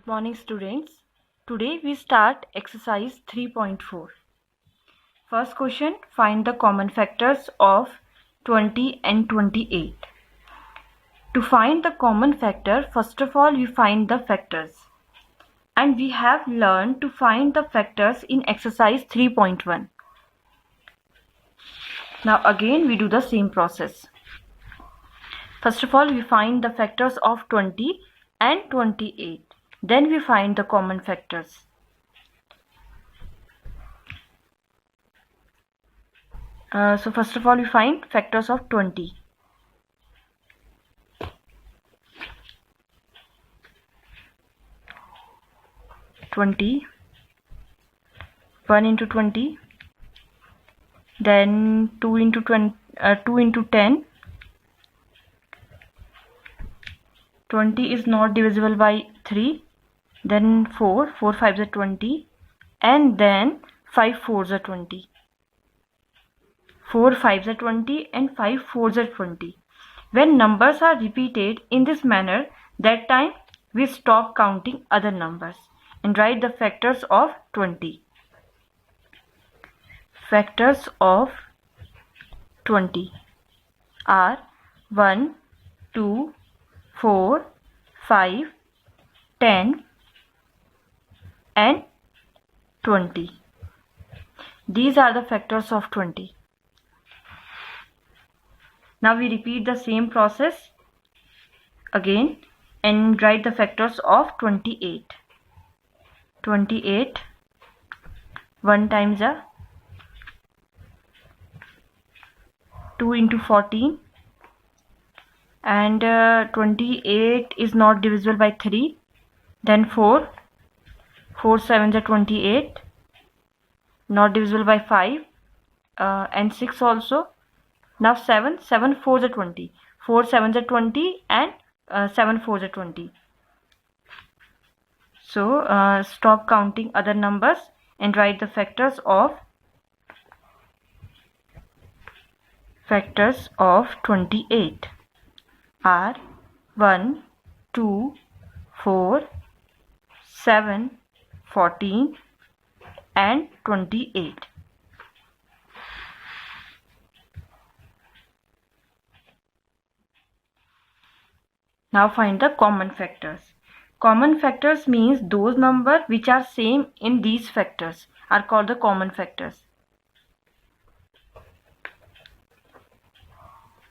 Morning students. Today we start exercise 3.4. First question, find the common factors of 20 and 28. To find the common factor, first of all we find the factors. And we have learned to find the factors in exercise 3.1. Now again we do the same process. First of all we find the factors of 20 and 28. Then we find the common factors. So first of all we find factors of 20. One into 20, then 2 into 10. 20 is not divisible by 3, then 4 5s are 20, and then 5 4s are 20. 4 5s are 20 and 5 4s are 20. When numbers are repeated in this manner, that time we stop counting other numbers and write the factors of 20. Factors of 20 are 1, 2, 4, 5, 10 and 20. These are the factors of 20. Now we repeat the same process again and write the factors of 28. 28, 1 times 2 into 14, and 28 is not divisible by 3, then 4 7s are 28, not divisible by 5, and 6 also. Now 7 4s are 20, 4 7s are 20 and 7 4s are 20. So stop counting other numbers and write the factors of 28 are 1, 2, 4, 7, 14 and 28. Now find the common factors. Common factors means those numbers which are same in these factors are called the common factors.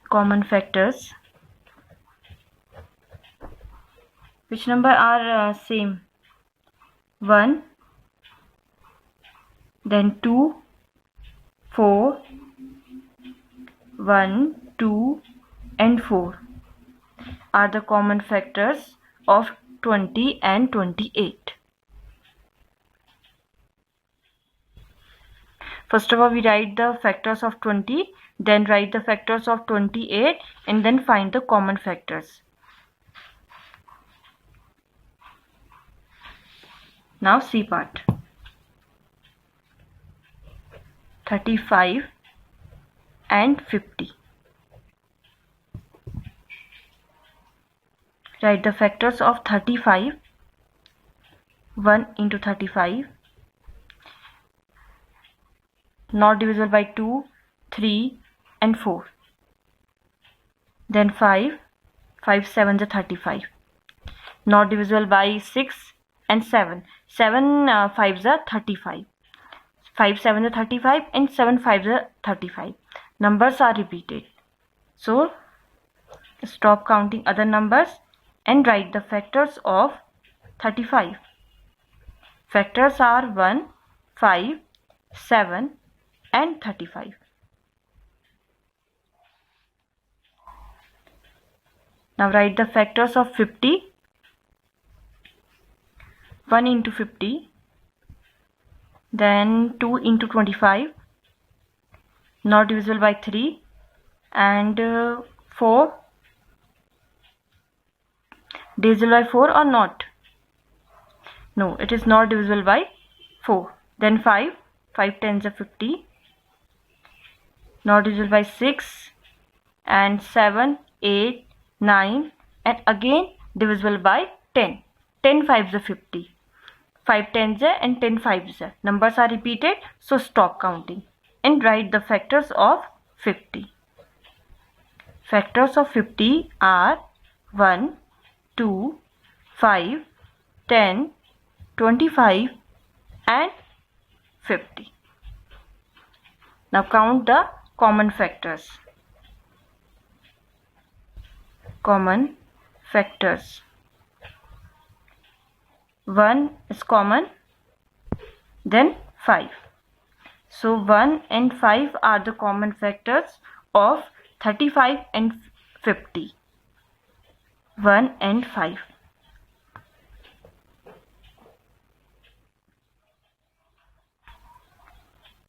Common factors. Which number are same? 1, then 2, 4, 1, 2 and 4 are the common factors of 20 and 28. First of all we write the factors of 20, then write the factors of 28 and then find the common factors. Now C part. 35 and 50. Write the factors of 35. 1 into 35, not divisible by 2, 3 and 4. Then 5 7s are 35, not divisible by 6 and 7. 7 5s are 35. 5 7s are 35 and 7 5s are 35. Numbers are repeated. So stop counting other numbers and write the factors of 35. Factors are 1, 5, 7 and 35. Now write the factors of 50. 1 into 50, then 2 into 25, not divisible by 3, and 4, divisible by 4 or not? No, it is not divisible by 4. Then 5 10s are 50, not divisible by 6, and 7, 8, 9 and again divisible by 10. 10 5s are 50. 5 10s are and 10 5s are. Numbers are repeated, so stop counting and write the factors of 50. Factors of 50 are 1, 2, 5, 10, 25 and 50. Now count the common factors. Common factors. 1 is common, then 5. So 1 and 5 are the common factors of 35 and 50. 1 and 5.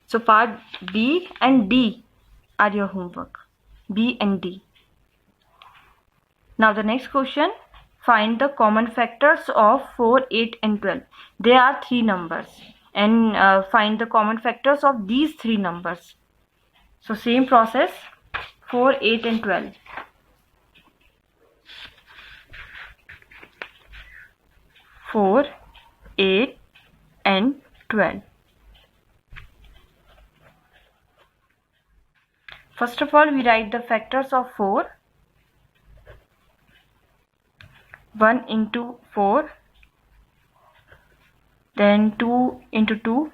So part B and D are your homework. B and D. Now the next question. Find the common factors of 4, 8 and 12. There are 3 numbers and find the common factors of these 3 numbers. So same process, 4, 8 and 12. 4, 8 and 12. First of all, we write the factors of 4. 1 into 4, then 2 into 2,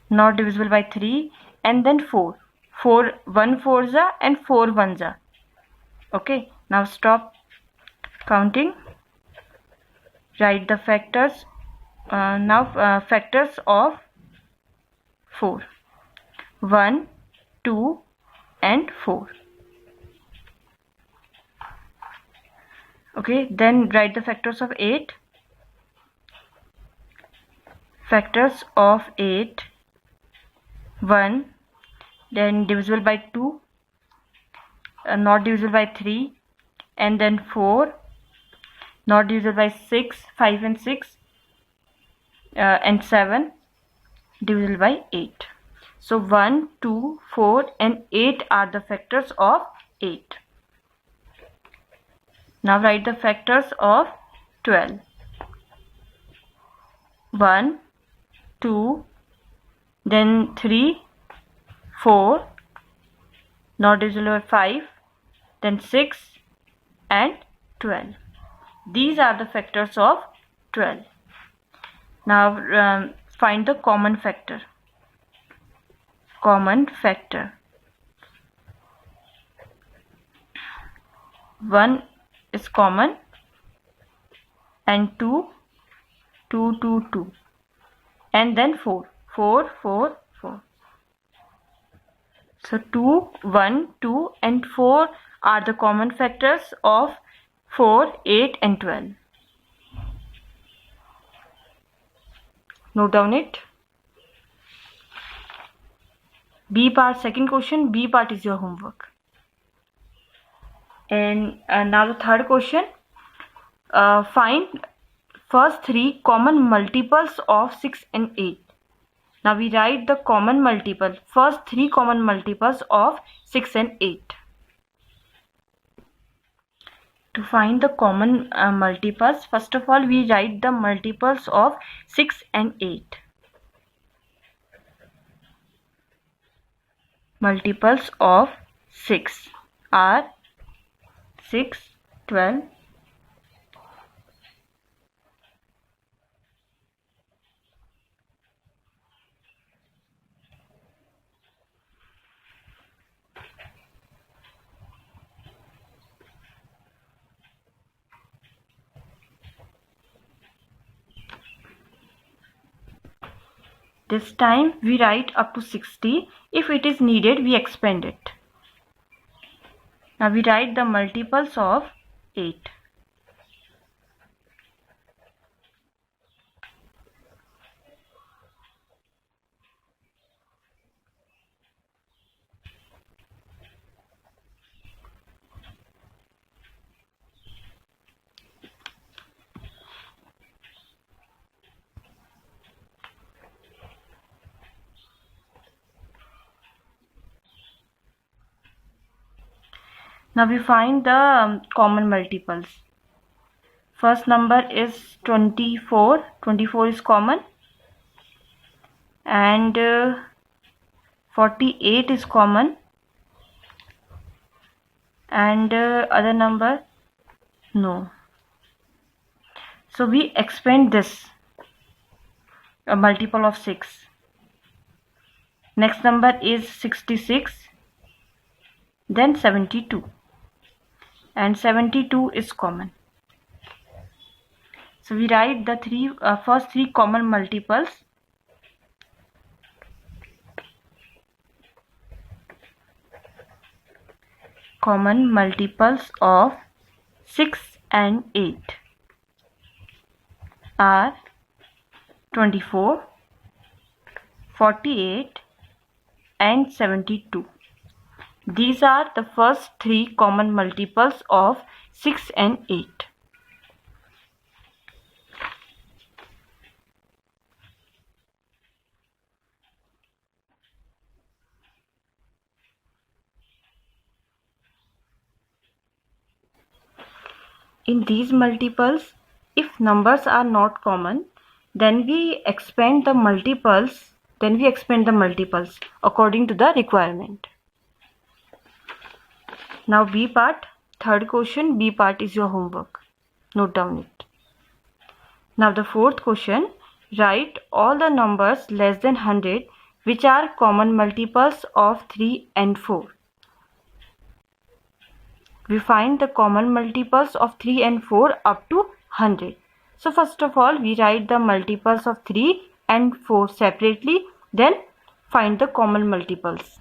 not divisible by 3, and then 4. 4 1 4s are and 4 1s are. Okay, now stop counting. Write the factors. Factors of 4. 1, 2 and 4. Okay, then write the factors of 8. Factors of 8. 1, then divisible by 2, not divisible by 3, and then 4, not divisible by 6, 5 and 6, and 7, divisible by 8. So 1, 2, 4 and 8 are the factors of 8. Now write the factors of 12. 1, 2, then 3, 4, not divisible by 5, then 6 and 12. These are the factors of 12. Now find the common factor. Common factor. 1 is common and 2, 2, 2, 2, and then 4, 4, 4, 4. So 2, 1, 2 and 4 are the common factors of 4, 8 and 12. Note down it. B part, second question, B part is your homework. And now the third question. Find first 3 common multiples of 6 and 8. Now we write the common multiple, first 3 common multiples of 6 and 8. To find the common multiples, first of all we write the multiples of 6 and 8. Multiples of 6 are 6, 12, this time we write up to 60. If it is needed, we expand it. Now we write the multiples of 8. Now we find the common multiples. First number is 24. 24 is common. And 48 is common. And other number, no. So we expand this, a multiple of 6. Next number is 66, then 72, and 72 is common. So we write the first three common multiples. Common multiples of 6 and 8 are 24, 48 and 72. These are the first three common multiples of 6 and 8. In these multiples, if numbers are not common, then we expand the multiples according to the requirement. Now B part, third question, B part is your homework. Note down it. Now the fourth question, write all the numbers less than 100 which are common multiples of 3 and 4. We find the common multiples of 3 and 4 up to 100. So first of all, we write the multiples of 3 and 4 separately, then find the common multiples.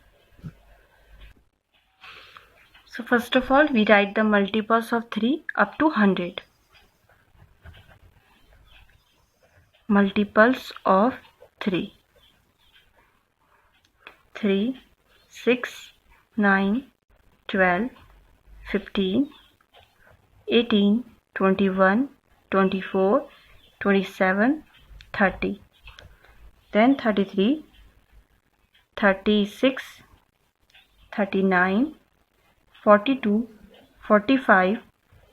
So first of all, we write the multiples of 3 up to 100. Multiples of 3. 3, 6, 9, 12, 15, 18, 21, 24, 27, 30. Then 33, 36, 39, 42, 45,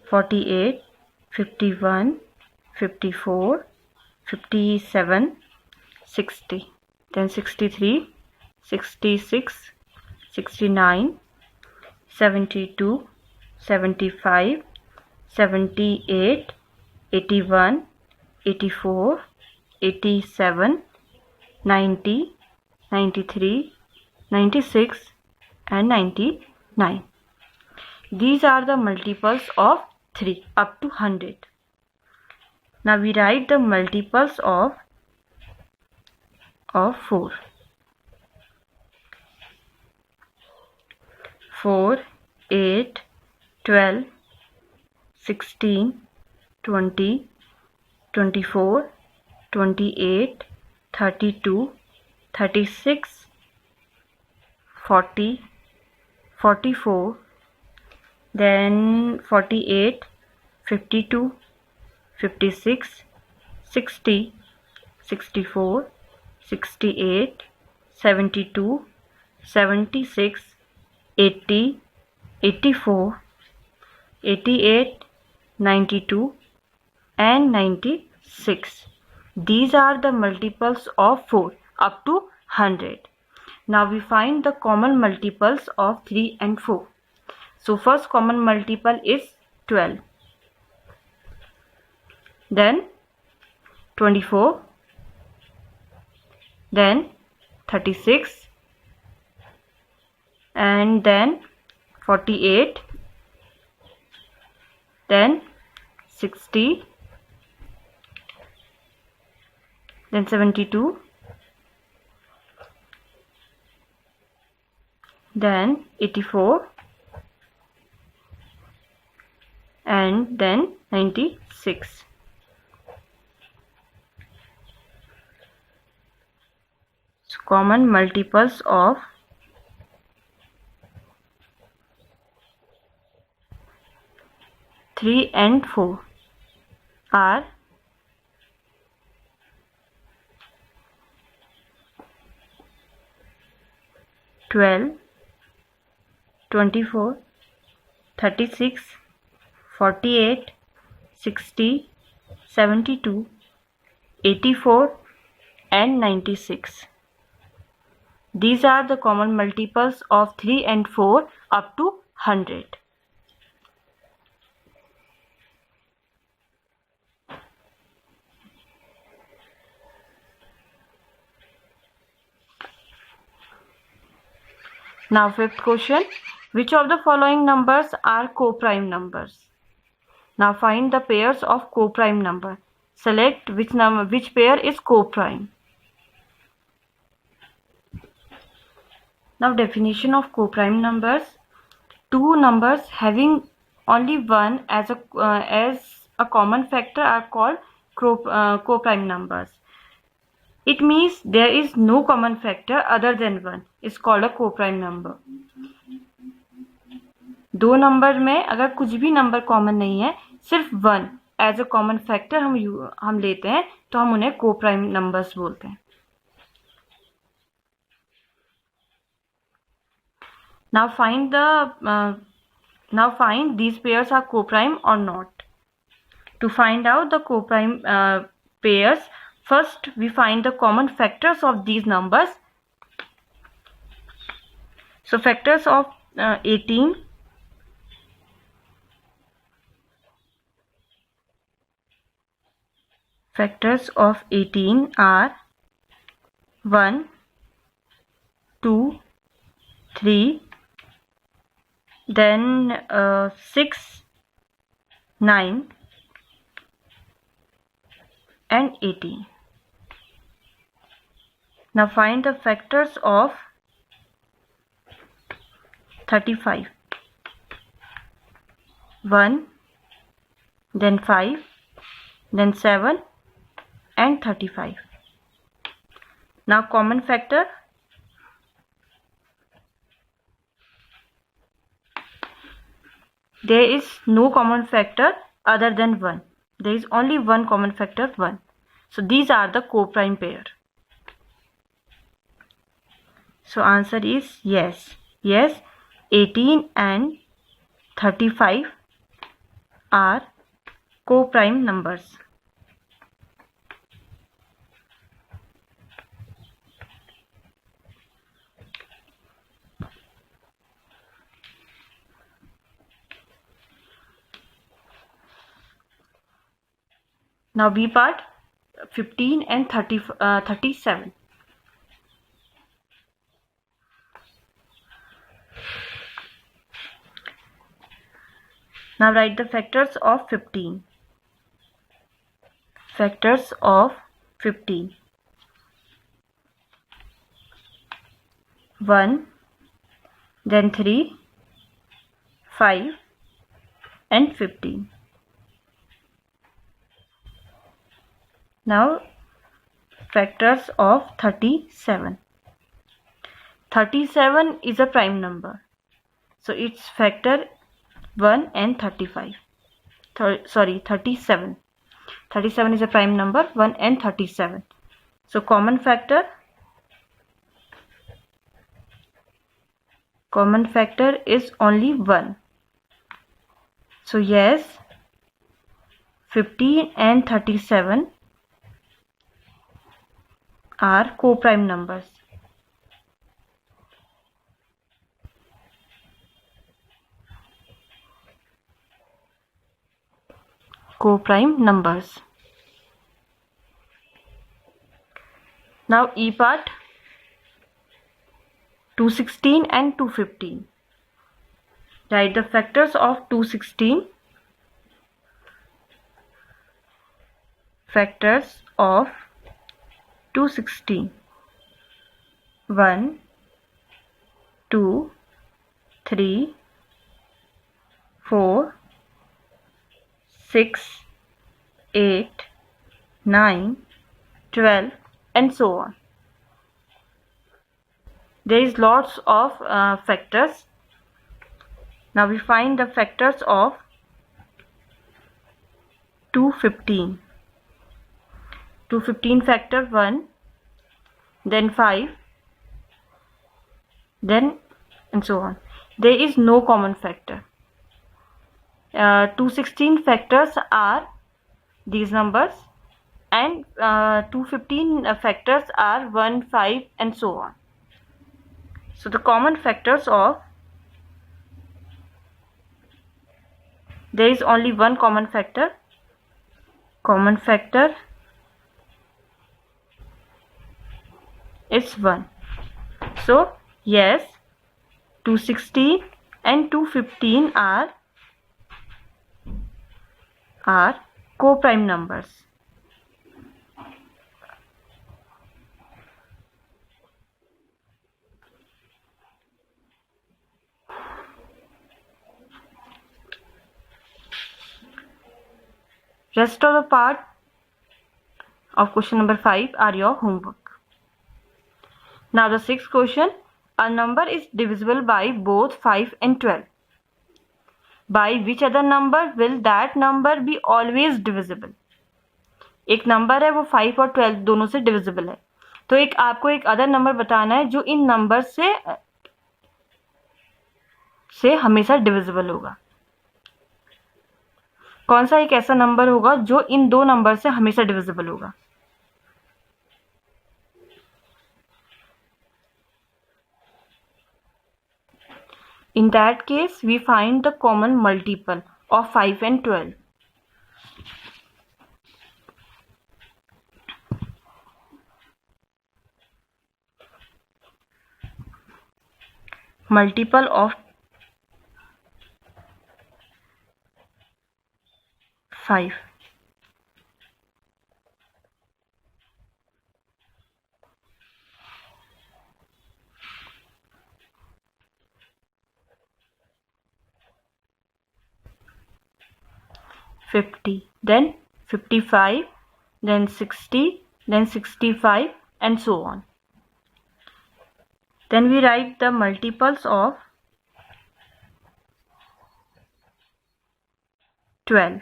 48, 51, 54, 57, 60. Then 63, 66, 69, 72, 75, 78, 81, 84, 87, 90, 93, 96 and 99. These are the multiples of 3 up to 100. Now we write the multiples of 4. 4, 8, 12, 16, 20, 24, 28, 32, 36, 40, 44, then 48, 52, 56, 60, 64, 68, 72, 76, 80, 84, 88, 92 and 96. These are the multiples of 4 up to 100. Now we find the common multiples of 3 and 4. So first common multiple is 12. Then 24. Then 36. And then 48. Then 60. Then 72. Then 84. And then 96. So common multiples of 3 and 4 are 12, 24, 36, 48, 60, 72, 84 and 96. These are the common multiples of 3 and 4 up to 100. Now fifth question, which of the following numbers are co-prime numbers? Now find the pairs of co-prime number. Select which pair is co-prime. Now definition of co-prime numbers. Two numbers having only one as a common factor are called co-prime numbers. It means there is no common factor other than one is called a co-prime number. दो number में अगर कुछ भी number common नहीं है, सिर्फ one as a common factor हम लेते हैं, तो हम उन्हें को-प्राइम नंबर्स बोलते हैं. Now find these pairs are co-prime or not. To find out the co-prime pairs, first we find the common factors of these numbers. So factors of 18, factors of 18 are 1, 2, 3, then 6, 9 and 18. Now find the factors of 35. 1, then 5, then 7 and 35. Now common factor. There is no common factor other than 1. There is only one common factor, 1. So these are the co-prime pair. So answer is yes. Yes, 18 and 35 are co-prime numbers. Now B part, 15 and 37. Now write the factors of 15. Factors of 15. 1, then 3, 5 and 15. Now factors of 37. 37 is a prime number. So its factor 1 and 35. 37. 37 is a prime number, 1 and 37. So common factor is only 1. So yes, 15 and 37 are co-prime numbers. Co-prime numbers. Now E part, 216 and 215. Write the factors of 216. Factors of 216. 1, 2, 3, 4, 6, 8, 9, 12 and so on. There is lots of factors. Now we find the factors of 215. 215 factor 1, then 5, then and so on. There is no common factor. 216 factors are these numbers, and 215 factors are 1, 5 and so on. So the common factors of, there is only one common factor. Common factor is 1. So yes, 216 and 215 are co-prime numbers. Rest of the part of question number 5 are your homework. Now the sixth question, a number is divisible by both 5 and 12. By which other number will that number be always divisible? एक number है वो 5 और 12 दोनों से divisible है, तो आपको एक अदर नंबर बताना है जो इन नंबर से हमेशा डिविजिबल होगा. कौन सा एक ऐसा नंबर होगा जो इन दो नंबर से हमेशा डिविजिबल होगा? In that case, we find the common multiple of 5 and 12. Multiple of 5. Then 55, then 60, then 65 and so on. Then we write the multiples of 12.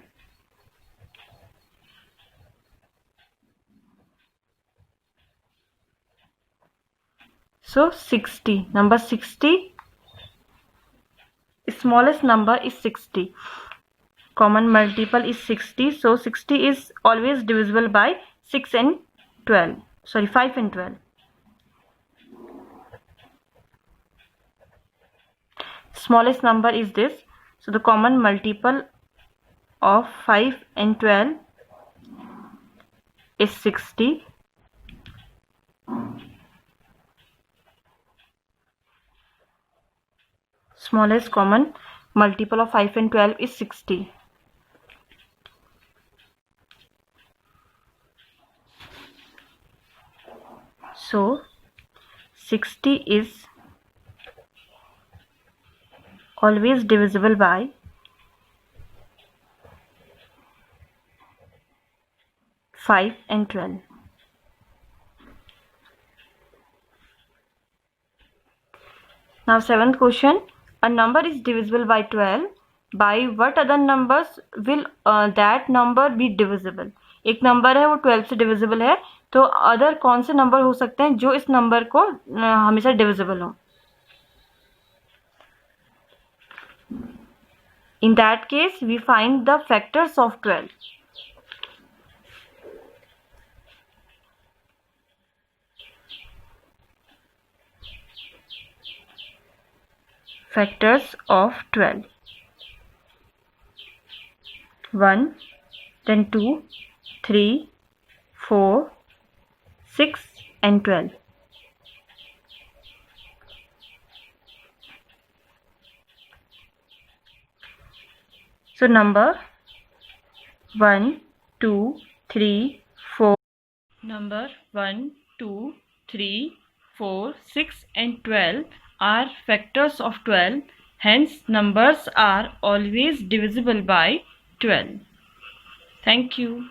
So 60, number 60, smallest number is 60. Common multiple is 60, so 60 is always divisible by 5 and 12. Smallest number is this, so the common multiple of 5 and 12 is 60. Smallest common multiple of 5 and 12 is 60. So 60 is always divisible by 5 and 12. Now seventh question, a number is divisible by 12. By what other numbers will that number be divisible? एक number है वो 12 से divisible है, तो other कौन से number हो सकते हैं जो इस नंबर को हमेशा डिविजिबल हो? In that case, we find the factors of 12. Factors of 12. 1, then 2, 3, 4, 6 and 12. So number 1, 2, 3, 4. Number 1, 2, 3, 4, 6 and 12 are factors of 12. Hence numbers are always divisible by 12. Thank you.